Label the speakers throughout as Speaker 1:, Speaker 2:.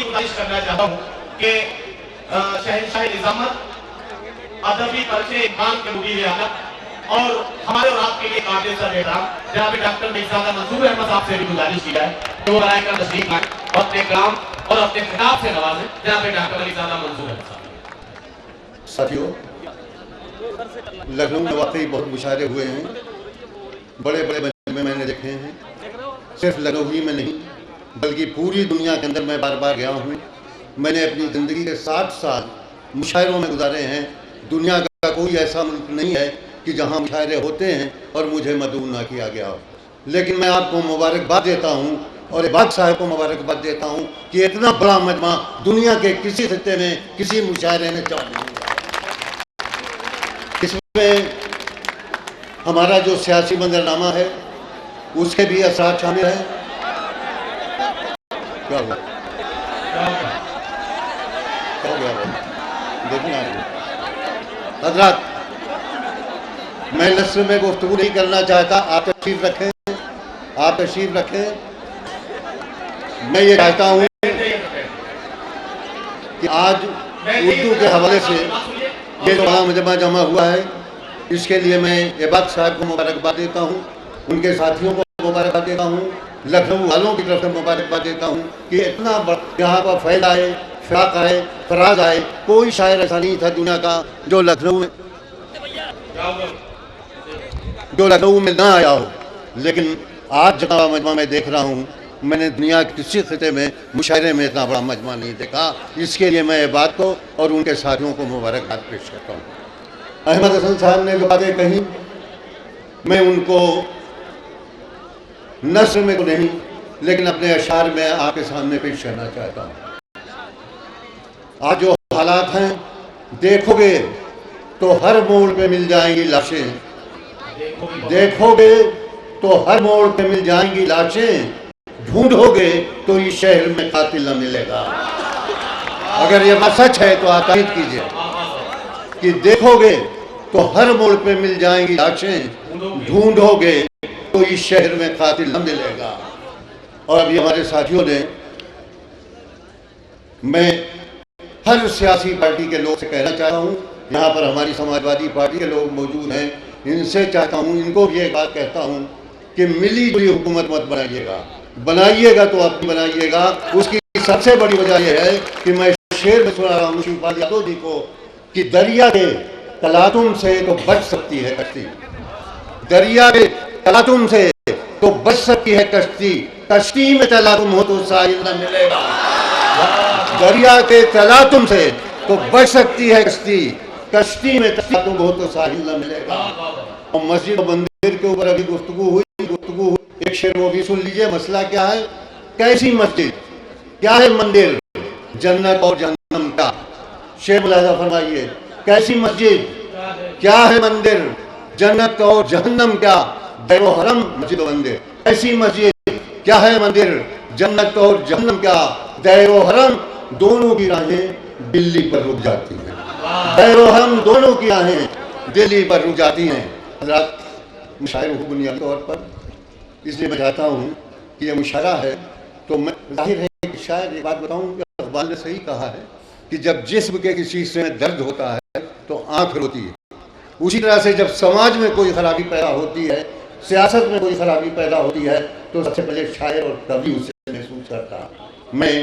Speaker 1: गुजारिश करना चाहता हूँ कि शहंशाह निजामत अदबी पर्चे इकबाल के मुदीर आलम और हमारे और आपके लिए काबिल सर-ए-एहतराम जनाब डॉक्टर मिर्ज़ादा मंसूर अहमद साहब से भी गुजारिश की जाए कि वो बराए कर तशरीफ लाएं और अपने कलाम और अपने खिताब से नवाजें जनाब डॉक्टर मिर्ज़ादा मंसूर अहमद साहब।
Speaker 2: साथियों, लखनऊ में वाकई बहुत मुशायरे हुए हैं, बड़े बड़े मजमे मैंने देखे हैं। सिर्फ लखनऊ ही में नहीं बल्कि पूरी दुनिया के अंदर मैं बार बार गया हूँ। मैंने अपनी ज़िंदगी के 60 साल मुशायरों में गुजारे हैं। दुनिया का कोई ऐसा मुल्क नहीं है कि जहाँ मुशायरे होते हैं और मुझे मदऊ ना किया गया हो। लेकिन मैं आपको मुबारकबाद देता हूँ और इबाद साहब को मुबारकबाद देता हूँ कि इतना बड़ा मजमा दुनिया के किसी खित्ते में किसी मुशायरे में चालू नहीं हुआ। इसमें हमारा जो सियासी मंजरनामा है उसके भी असरार शामिल हैं। क्या हुआ? क्या हो गया? देखना हज़रात, मैं लफ्ज़ में गुफ्तगू नहीं करना चाहता। आप तशरीफ रखें, आप तशरीफ रखें। मैं ये चाहता हूँ कि आज उर्दू के हवाले से ये जो बड़ा मजमा जमा हुआ है इसके लिए मैं इबाद साहब को मुबारकबाद देता हूँ, उनके साथियों को मुबारकबाद देता हूँ, लखनऊ वालों की तरफ से मुबारकबाद देता हूँ कि इतना यहाँ पर फैल आए, फिराक आए, फराज आए। कोई शायर ऐसा नहीं था दुनिया का जो लखनऊ में ना आया हो। लेकिन आज जहाँ मजमा मैं देख रहा हूँ, मैंने दुनिया के किसी खिते में मुशायरे में इतना बड़ा मजमा नहीं देखा। इसके लिए मैं इबाद को और उनके साथियों को मुबारकबाद पेश करता हूँ। अहमद हसन साहब ने जो बातें कही, मैं उनको नस्र में तो नहीं लेकिन अपने अशार में आपके सामने पेश करना चाहता हूँ। आज जो हालात हैं देखोगे तो हर मोड़ पे मिल जाएंगी लाशें, देखोगे तो हर मोड़ पे मिल जाएंगी लाशें, ढूंढोगे तो इस शहर में कातिल न मिलेगा। अगर ये बात सच है तो आप तारीफ कीजिए कि देखोगे तो हर मोड़ पे मिल जाएंगी लाशें, ढूंढोगे तो इस शहर में कातिल न मिलेगा। और अभी हमारे साथियों ने, मैं हर सियासी पार्टी के लोग से कहना चाहता हूँ, यहाँ पर हमारी समाजवादी पार्टी के लोग मौजूद हैं, इनसे चाहता हूँ, इनको भी एक बात कहता हूँ कि मिली जुली हुकूमत मत बनाइएगा। बनाइएगा तो अपनी बनाइएगा। उसकी सबसे बड़ी वजह यह है कि मैं शेर में सुना रहा हूँ शिवपाल यादव जी को कि दरिया के तलातुम से तो बच सकती है कश्ती, दरिया के तलातुम से तो बच सकती है कश्ती, कश्ती में तलातुम हो तो साहिल न मिलेगा। दरिया के तलातुम से तो बच सकती है कश्ती, कश्ती में तलातुम हो तो साहिल न मिलेगा। और मस्जिद मंदिर के ऊपर अभी गुफ्तगू हुई। एक शेर वो भी सुन लीजिए। मसला क्या है? कैसी मस्जिद, क्या है मंदिर, जन्नत और जहन्नम का। शेर मुलाहिजा फरमाइए, कैसी मस्जिद, क्या है मंदिर, जन्नत और जहन्नम क्या, दैरो हरम मस्जिद मंदिर। ऐसी मस्जिद, क्या है मंदिर, जन्नत और जहन्नम क्या, दैरो हरम दोनों की राहें दिल्ली पर रुक जाती हैं। दैरो हरम दोनों की राहें दिल्ली पर रुक जाती हैं। हज़रात, मुशायरों को बुनियादी तौर पर इसलिए मैं चाहता हूँ कि यह मुशायरा है तो मैं जाहिर है कि शायद एक बात बताऊँ कि इकबाल ने सही कहा है कि जब जिस्म के किसी हिस्से में दर्द होता है तो आँख रोती है। उसी तरह से जब समाज में कोई खराबी पैदा होती है, सियासत में कोई खराबी पैदा होती है तो सबसे पहले शायर और कवि उसे महसूस करता है। मैं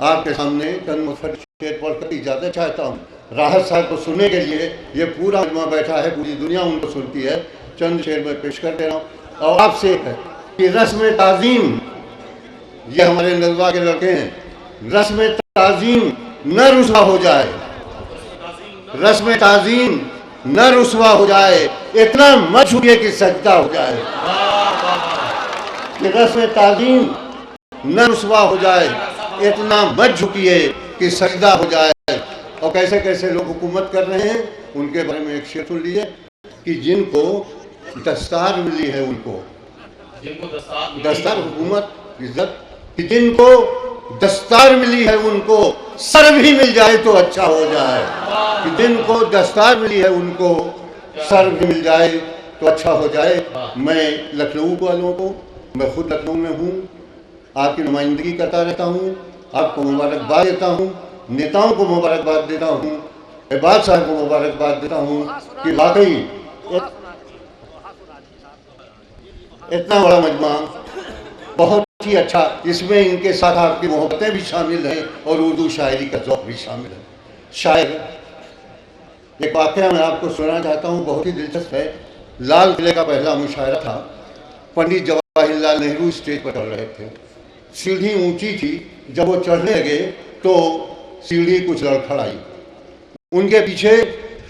Speaker 2: आपके सामने चंद मुखर शेर पढ़कर इजाज़त चाहता हूँ। राहत साहब को सुनने के लिए ये पूरा मजमा बैठा है, पूरी दुनिया उनको सुनती है। चंद शेर में पेश कर दे रहा हूँ और आपसे है कि रस्म ताज़ीम, ये हमारे नज़वा के लड़के हैं, रस्म ताज़ीम न रुसवा हो जाए, रस्म ताज़ीम न रुसवा हो जाए, इतना मत झुकिए कि सजदा हो जाए। कि रस्म ताज़ीम न रुसवा हो जाए, इतना मत झुकिए कि सजदा हो जाए। और कैसे कैसे लोग हुकूमत कर रहे हैं उनके बारे में एक शेर सुन लीजिए कि जिनको दस्तार मिली है, उनको दस्तार हुकूमत इज्जत, कि जिनको दस्तार मिली है उनको सर भी मिल जाए तो अच्छा हो जाए। कि जिनको दस्तार मिली है उनको सर भी मिल जाए तो अच्छा हो जाए। मैं लखनऊ वालों को, मैं खुद लखनऊ में हूँ, आपकी नुमाइंदगी करता रहता हूँ, آپ کو مبارکباد دیتا ہوں، نیتاؤں کو مبارکباد دیتا ہوں، عباد صاحب کو مبارکباد دیتا ہوں کہ واقعی اتنا بڑا مجمع بہت ہی اچھا، اس میں ان کے ساتھ آپ کی محبتیں بھی شامل ہیں اور اردو شاعری کا ذوق بھی شامل ہے. شاعر ایک واقعہ میں آپ کو سنانا چاہتا ہوں، بہت ہی دلچسپ ہے. لال قلعے کا پہلا مشاعرہ تھا. پنڈت جواہر لال نہرو اسٹیج پر چڑھ رہے تھے. سیڑھی اونچی تھی، جب وہ چڑھنے لگے تو سیڑھی کچھ لڑکھڑائی. ان کے پیچھے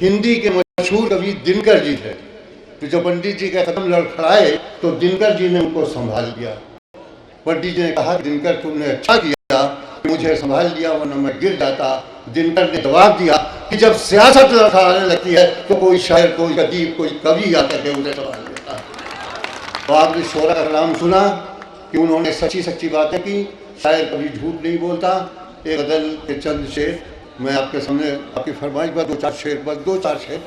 Speaker 2: ہندی کے مشہور کوی دنکر جی تھے. تو جب پنڈت جی کا قدم لڑکھڑائے تو دنکر جی نے ان کو سنبھال لیا. پنڈت جی نے کہا دنکر تم نے اچھا کیا کہ مجھے سنبھال لیا، ورنہ میں گر جاتا. دنکر نے جواب دیا کہ جب سیاست لڑکھڑانے لگتی ہے تو کوئی شاعر، کوئی ادیب، کوئی کوی آ کر کے اسے سنبھال لیتا ہے. تو آپ نے شعراء کا کلام سنا کہ انہوں نے سچی سچی باتیں کی. شاعر کبھی جھوٹ نہیں بولتا. ایک غزل کے چند شعر میں آپ کے سامنے، آپ کی فرمائش پر دو چار شعر.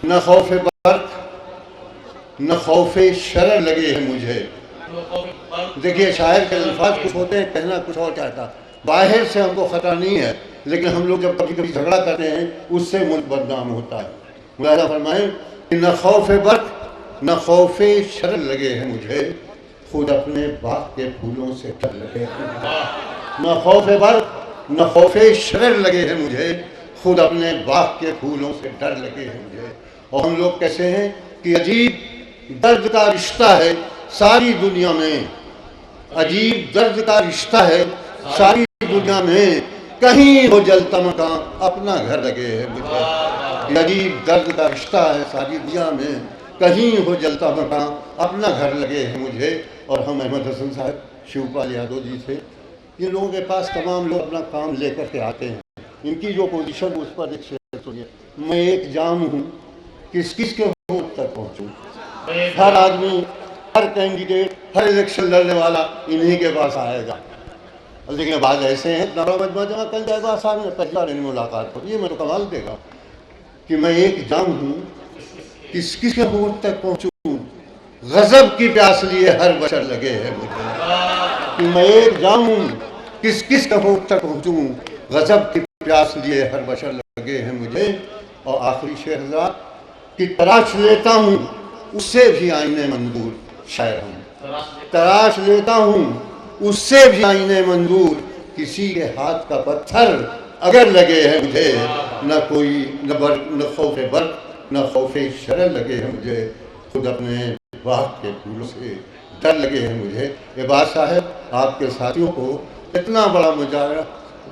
Speaker 2: نہ خوف برق نہ خوف شرر لگے ہیں مجھے. دیکھیے شاعر کے الفاظ کچھ ہوتے ہیں، کہنا کچھ اور چاہتا. باہر سے ہم کو خطرہ نہیں ہے، لیکن ہم لوگ جب کبھی جھگڑا کرتے ہیں اس سے ملک بدنام ہوتا ہے. ملاحظہ فرمائیں کہ نہ خوف برق نہ خوف شرر لگے ہیں مجھے، خود اپنے باغ کے پھولوں سے ڈر لگے ہیں. نہ خوف برق نہ خوف شرر لگے ہیں مجھے، خود اپنے باغ کے پھولوں سے ڈر لگے ہیں مجھے. اور ہم لوگ کیسے ہیں کہ عجیب درد کا رشتہ ہے ساری دنیا میں، عجیب درد کا رشتہ ہے ساری دنیا میں، کہیں ہو جلتا مکان اپنا گھر لگے ہے مجھے. عجیب درد کا رشتہ ہے ساری دنیا میں، کہیں ہو جلتا مکان اپنا گھر لگے ہیں مجھے. اور ہم احمد حسن صاحب، شیو پال یادو جی سے، ان لوگوں کے پاس تمام لوگ اپنا کام لے کر کے آتے ہیں. ان کی جو پوزیشن اس پر ایک شعر سنیے. میں ایک جام ہوں کس کس کے ہونٹ تک پہنچوں. ہر آدمی، ہر کینڈیڈیٹ، ہر الیکشن لڑنے والا انہی کے پاس آئے گا. لیکن بعض ایسے ہیں نارا مجمع جمع کر جائے گا سامنے پہلی بار ان ملاقات ہو، یہ میں تو کمال دے گا کہ میں ایک جام ہوں کس کس کے ہونٹ تک پہنچوں، غضب کی پیاس لیے ہر بشر لگے ہے مجھے. کہ میں ایک جام ہوں کس کس کے ہونٹ تک پہنچوں، غضب کی پیاس لیے ہر بشر لگے ہیں مجھے. اور آخری شعر حضرات کہ تراش لیتا ہوں اس سے بھی آئینے منظور. شاعر ہوں تراش لیتا ہوں اس سے بھی آئینے منظور، کسی کے ہاتھ کا پتھر اگر لگے ہے مجھے، نہ کوئی نہ خوف برق نہ خوف شرر لگے ہیں مجھے، خود اپنے باغ کے پھولوں سے ڈر لگے ہیں مجھے. عباد صاحب آپ کے ساتھیوں کو اتنا بڑا مظاہرہ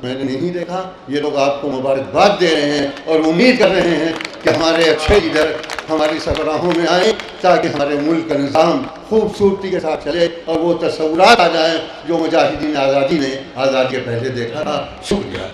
Speaker 2: میں نے نہیں دیکھا. یہ لوگ آپ کو مبارکباد دے رہے ہیں اور امید کر رہے ہیں کہ ہمارے اچھے لیڈر ہماری سربراہوں میں آئیں تاکہ ہمارے ملک کا نظام خوبصورتی کے ساتھ چلے اور وہ تصورات آ جائیں جو مجاہدین آزادی نے آزادی کے پہلے دیکھا تھا. شکریہ.